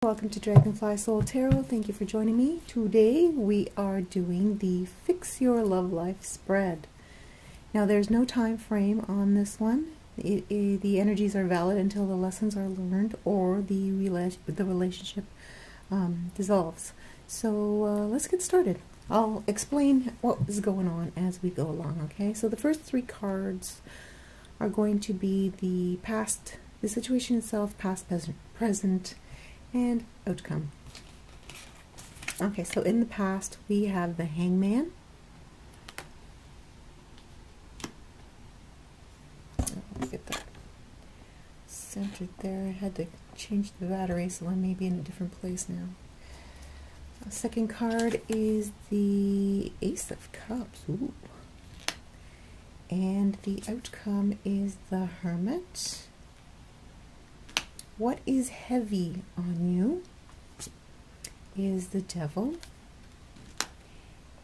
Welcome to Dragonfly Soul Tarot. Thank you for joining me. Today we are doing the Fix Your Love Life spread. Now there's no time frame on this one. The energies are valid until the lessons are learned or the relationship dissolves. So let's get started. I'll explain what is going on as we go along, okay? So the first three cards are going to be the past, the situation itself, past, present, and outcome. Okay, so in the past we have the Hangman. Let's get that centered there. I had to change the battery, so I may be in a different place now. The second card is the Ace of Cups. Ooh. And the outcome is the Hermit. What is heavy on you is the Devil.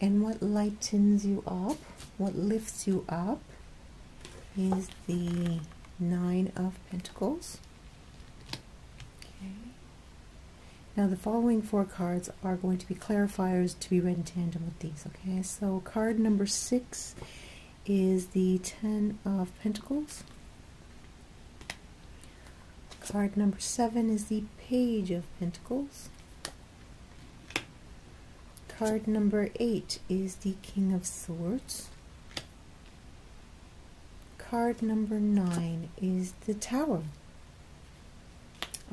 And what lightens you up, what lifts you up, is the Nine of Pentacles. Okay. Now the following four cards are going to be clarifiers to be read in tandem with these. Okay, so card number 6 is the Ten of Pentacles. Card number 7 is the Page of Pentacles. Card number 8 is the King of Swords. Card number 9 is the Tower.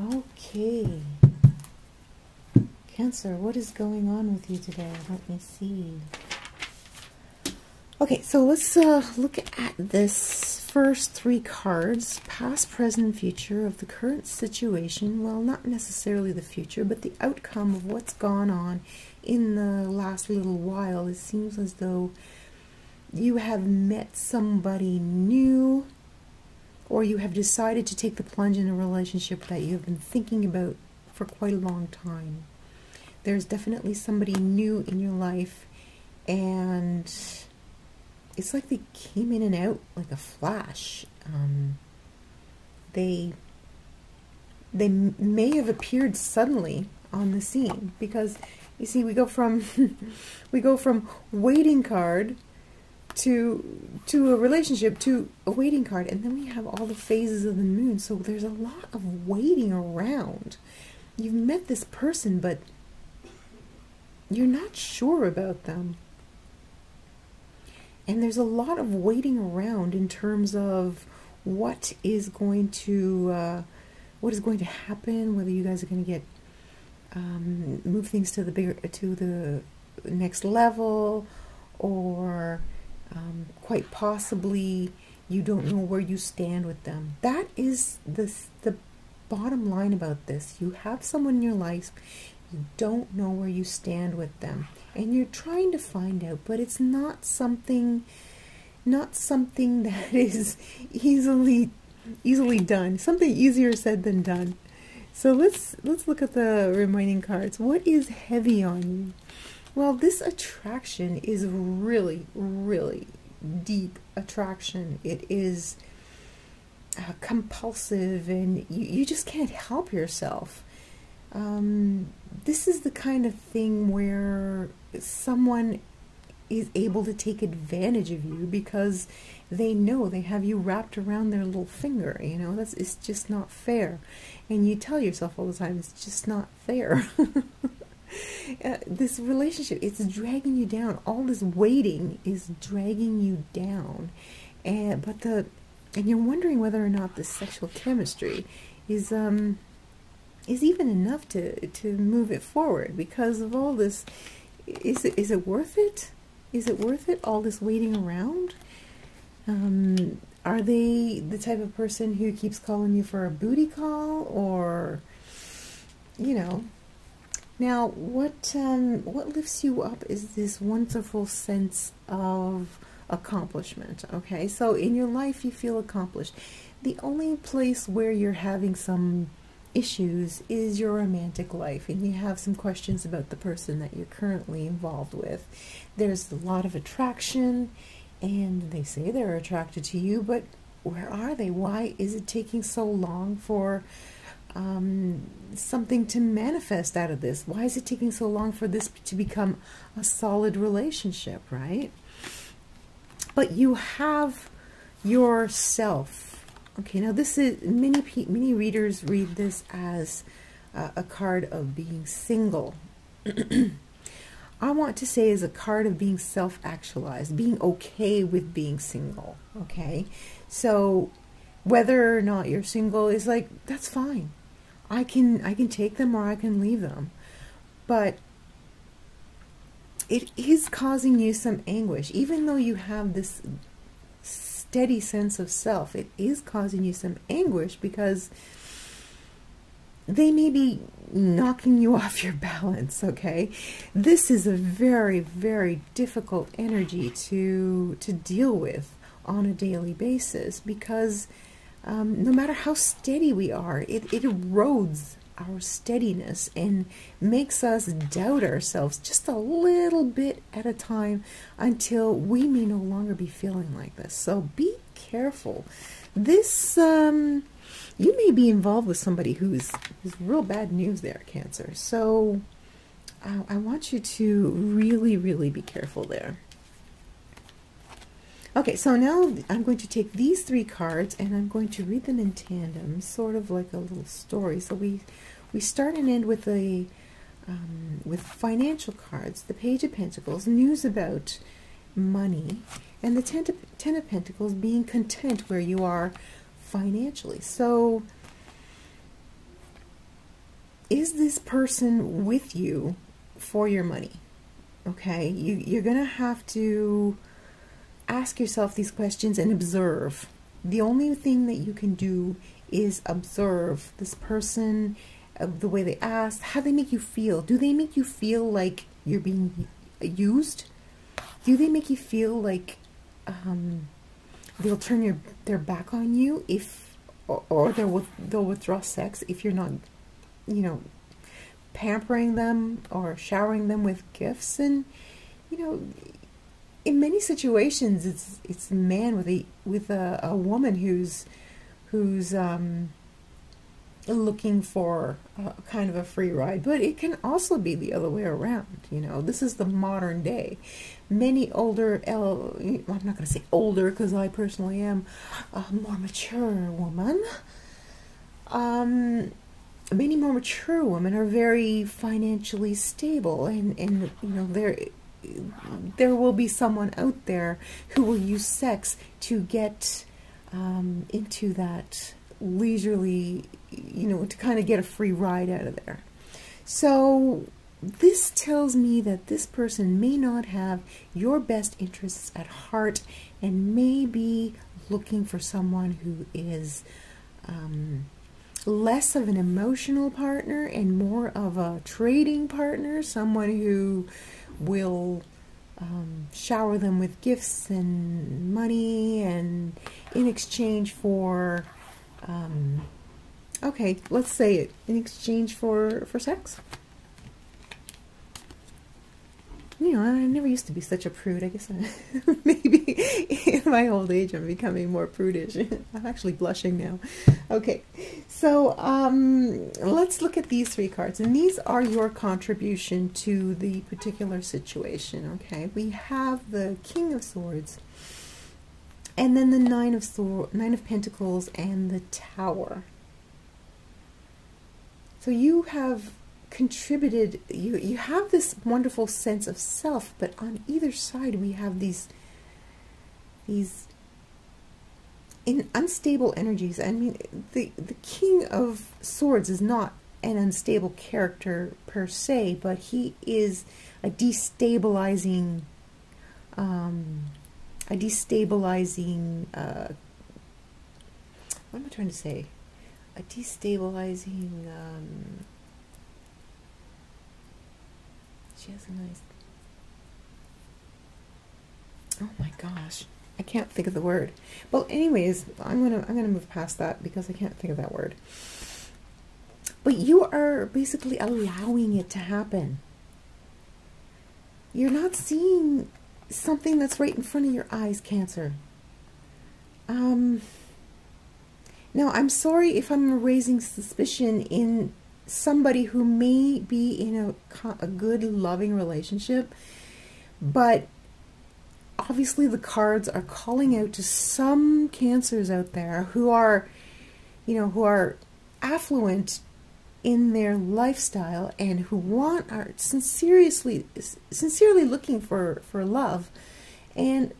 Okay. Cancer, what is going on with you today? Let me see. Okay, so let's look at this first three cards, past, present, future of the current situation. Well, not necessarily the future, but the outcome of what's gone on in the last little while. It seems as though you have met somebody new, or you have decided to take the plunge in a relationship that you have been thinking about for quite a long time. There's definitely somebody new in your life, and it's like they came in and out like a flash. They may have appeared suddenly on the scene, because you see, we go from waiting card to a relationship to a waiting card, and then we have all the phases of the moon. So there's a lot of waiting around. You've met this person, but you're not sure about them. And there's a lot of waiting around in terms of what is going to happen, whether you guys are going to get move things to the next level, or quite possibly you don't know where you stand with them. That is the bottom line about this. You have someone in your life, you don't know where you stand with them, and you're trying to find out, but it's not something that is easily done. Something easier said than done. So let's look at the remaining cards. What is heavy on you? Well, this attraction is really, really deep attraction. It is compulsive, and you just can't help yourself. This is the kind of thing where someone is able to take advantage of you because they know they have you wrapped around their little finger. You know, it's just not fair. And you tell yourself all the time, it's just not fair. This relationship, it's dragging you down. All this waiting is dragging you down. And you're wondering whether or not the sexual chemistry is even enough to move it forward because of all this. Is it worth it? Is it worth it, all this waiting around? Are they the type of person who keeps calling you for a booty call, or, you know? Now, what lifts you up is this wonderful sense of accomplishment, okay? So in your life, you feel accomplished. The only place where you're having some issues is your romantic life, and you have some questions about the person that you're currently involved with. There's a lot of attraction, and they say they're attracted to you, but where are they? Why is it taking so long for something to manifest out of this. Why is it taking so long for this to become a solid relationship, right? But you have yourself. Okay, now this is, many readers read this as a card of being single. I want to say is a card of being self-actualized, being okay with being single, okay? So whether or not you're single is like, that's fine. I can take them or I can leave them. But it is causing you some anguish. Even though you have this steady sense of self, it is causing you some anguish because they may be knocking you off your balance, okay? This is a very, very difficult energy to deal with on a daily basis because no matter how steady we are, it erodes our steadiness and makes us doubt ourselves just a little bit at a time until we may no longer be feeling like this. So be careful. This, you may be involved with somebody who's real bad news there, Cancer. So I want you to really, really be careful there. Okay, so now I'm going to take these three cards and I'm going to read them in tandem, sort of like a little story. So we start and end with with financial cards, the Page of Pentacles, news about money, and the Ten of Pentacles, being content where you are financially. So is this person with you for your money? Okay, you're going to have to ask yourself these questions and observe. The only thing that you can do is observe this person, the way they ask, how they make you feel. Do they make you feel like you're being used? Do they make you feel like they'll turn their back on you or they'll withdraw sex if you're not, you know, pampering them or showering them with gifts? And you know, in many situations, it's a man with a woman who's looking for kind of a free ride, but it can also be the other way around. You know, this is the modern day. Many older, I'm not going to say older because I personally am a more mature woman. Many more mature women are very financially stable, and you know, there will be someone out there who will use sex to get into that leisurely, you know, to kind of get a free ride out of there. So this tells me that this person may not have your best interests at heart and may be looking for someone who is less of an emotional partner and more of a trading partner, someone who will shower them with gifts and money and in exchange for okay, let's say it, in exchange for sex. You know, I never used to be such a prude. I guess maybe in my old age I'm becoming more prudish. I'm actually blushing now. Okay, so let's look at these three cards, and these are your contribution to the particular situation. Okay, we have the King of Swords, and then the Nine of Pentacles, and the Tower. So you have contributed, you have this wonderful sense of self, but on either side we have these unstable energies. I mean, the King of Swords is not an unstable character per se, but he is a destabilizing what am I trying to say? A destabilizing, she has a nice, oh my gosh, I can't think of the word. Well, anyways, I'm gonna move past that because I can't think of that word. But you are basically allowing it to happen. You're not seeing something that's right in front of your eyes, Cancer. Now, I'm sorry if I'm raising suspicion in somebody who may be in a good, loving relationship, but obviously the cards are calling out to some Cancers out there who are, who are affluent in their lifestyle and who are sincerely looking for love, and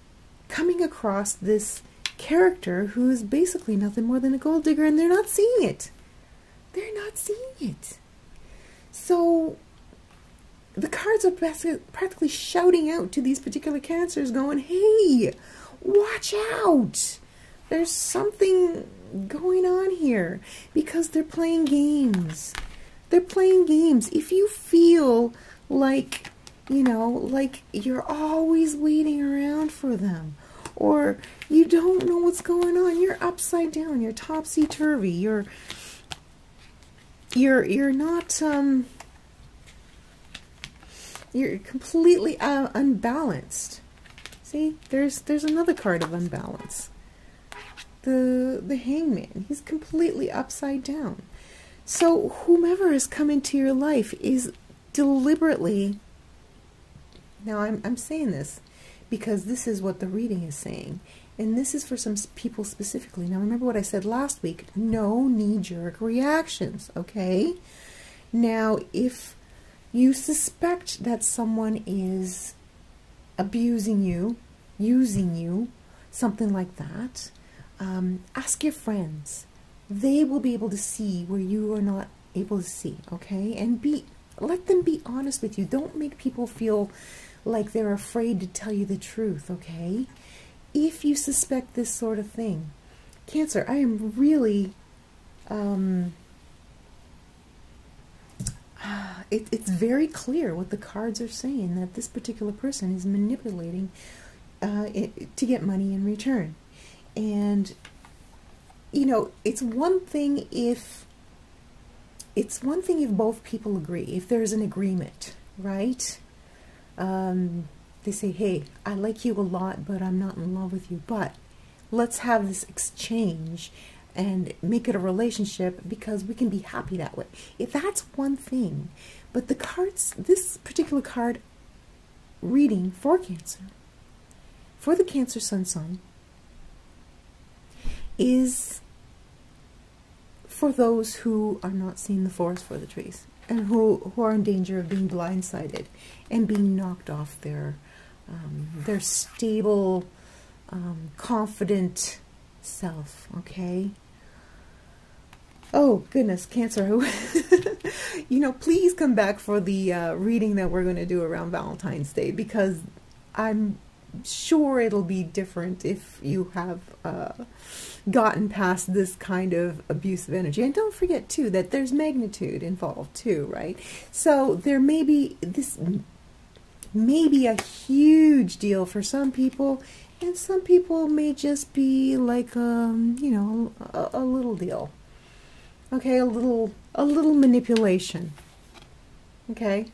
coming across this character who is basically nothing more than a gold digger, and they're not seeing it. They're not seeing it. So the cards are practically shouting out to these particular Cancers going, hey, watch out. There's something going on here, because they're playing games. They're playing games. If you feel like, like you're always waiting around for them, or you don't know what's going on, you're upside down, you're topsy-turvy, you're not, you're completely unbalanced. See, there's another card of unbalance. The Hangman, he's completely upside down. So whomever has come into your life is deliberately, now I'm saying this because this is what the reading is saying, and this is for some people specifically. Now remember what I said last week, no knee-jerk reactions, okay? Now if you suspect that someone is abusing you, using you, something like that, ask your friends. They will be able to see where you are not able to see, okay? And let them be honest with you. Don't make people feel like they're afraid to tell you the truth, okay? If you suspect this sort of thing, Cancer, I am really, it's very clear what the cards are saying, that this particular person is manipulating to get money in return. And it's one thing if both people agree, if there's an agreement, right? They say, hey, I like you a lot, but I'm not in love with you, but let's have this exchange and make it a relationship because we can be happy that way. If that's one thing, but the cards, this particular card reading for Cancer, for the Cancer Sun sign, is for those who are not seeing the forest for the trees, and who are in danger of being blindsided and being knocked off their stable, confident self, okay? Oh, goodness, Cancer, please come back for the reading that we're going to do around Valentine's Day, because I'm sure it'll be different if you have gotten past this kind of abusive energy. And don't forget too that there's magnitude involved too, right? So there may be, this may be a huge deal for some people, and some people may just be like a little deal, okay? A little manipulation, okay?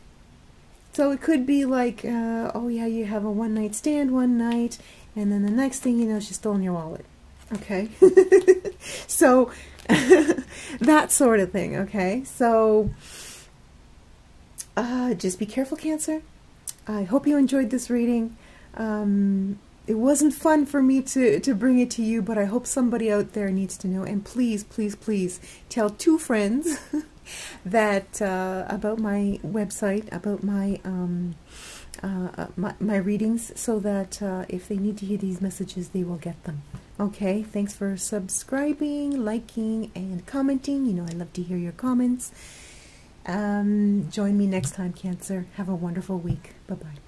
So it could be like, oh yeah, you have a one-night stand one night, and then the next thing you know, she's stolen your wallet. Okay? So, that sort of thing, okay? So, just be careful, Cancer. I hope you enjoyed this reading. It wasn't fun for me to bring it to you, but I hope somebody out there needs to know. And please, please, please tell 2 friends that about my website, about my my readings, so that if they need to hear these messages, they will get them. Okay, thanks for subscribing, liking, and commenting. I love to hear your comments. Join me next time, Cancer. Have a wonderful week. Bye-bye.